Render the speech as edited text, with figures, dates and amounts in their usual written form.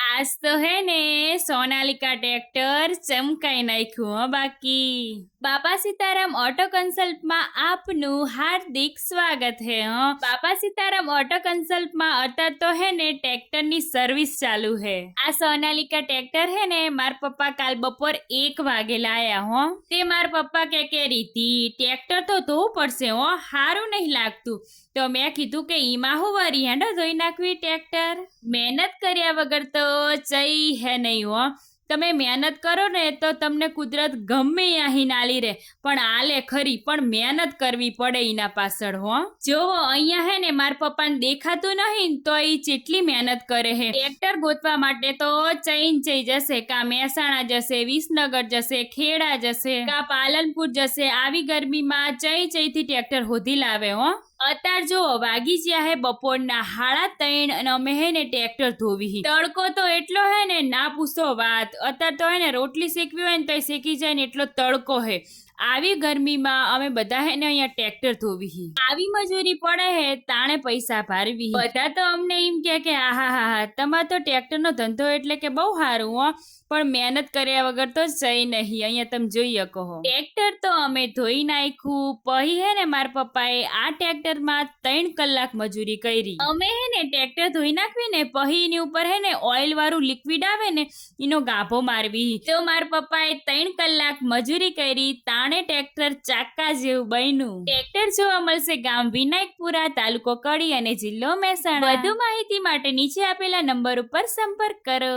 आज तो है ने सोनालिका ट्रेक्टर ચમકાઈ નાખ્યું હો બાકી બાપા સીતારામ ઓટો કન્સલ્ટમાં આપનું હાર્દિક સ્વાગત હે હો બાપા સીતારામ ઓટો કન્સલ્ટમાં અત્યારે તો હે ને ટ્રેક્ટરની સર્વિસ ચાલુ હે આ સોનાલિકા ટ્રેક્ટર હે ને માર પપ્પા કાલ બપોર 1 વાગે લાયા હો તે માર પપ્પા કે રીતી ટ્રેક્ટર તો ધોવું પડશે હો હારું નહીં લાગતું તો મેં કીધું કે ઈમાં હું વરી હેંડો ધોઈ નાખવી ટ્રેક્ટર મહેનત કર્યા વગર તો ચઈ હે નહીં હો તમે મહેનત કરો ને તો તમને કુદરત ગમે અહીં નાલી રે પણ આલે ખરી પણ મહેનત કરવી પડે એના પાછળ હો જોવો અહીંયા હે ને માર પપ્પાને દેખાતું નહીં તો એ જેટલી મહેનત કરે હે ટ્રેક્ટર ગોતવા માટે તો ચઈન જઈ જશે કા મહેસાણા જશે વિસનગર જશે ખેડા જશે કા પાલનપુર જશે આવી ગરમીમાં ચઈથી ટ્રેક્ટર હોધી લાવે હો અત્યારે જો વાગી જ્યા હે બપોરના 3:30 અને અમે હે ને ટ્રેક્ટર ધોવી તડકો તો એટલો હે ને ના પૂછો વાત અત્યારે તો હે ને રોટલી શેકવી હોય ને તો શેકી જાય ને એટલો તડકો હે આવી ગરમીમાં અમે બધા હે ને અહીંયા ટ્રેક્ટર ધોવી આવી મજૂરી પડે હે તાણે પૈસા ભારવી બધા તો અમને એમ કે આહા તમારે તો ટ્રેક્ટરનો ધંધો એટલે કે બહુ સારું હો પણ મહેનત કર્યા વગર તો જઈ નહીં અહીંયા તમે જોઈ શકો ટ્રેક્ટર તો અમે ધોઈ નાખ્યું પછી હે ને મારા પપ્પાએ આ ટ્રેક્ટરમાં 3 કલાક મજૂરી કરી અમે હે ને ટ્રેક્ટર ધોઈ નાખવી ને પછી એની ઉપર હે ને ઓઇલ વાળું લિક્વિડ આવે ને એનો ગાભો મારવી તો મારા પપ્પાએ 3 કલાક મજૂરી કરી તાણે ટ્રેક્ટર ચાકા જેવું બન્યું ટ્રેક્ટર જોવા મળશે ગામ વિનાયકપુરા તાલુકો કડી અને જિલ્લો મહેસાણા વધુ માહિતી માટે નીચે આપેલા નંબર ઉપર સંપર્ક કરો।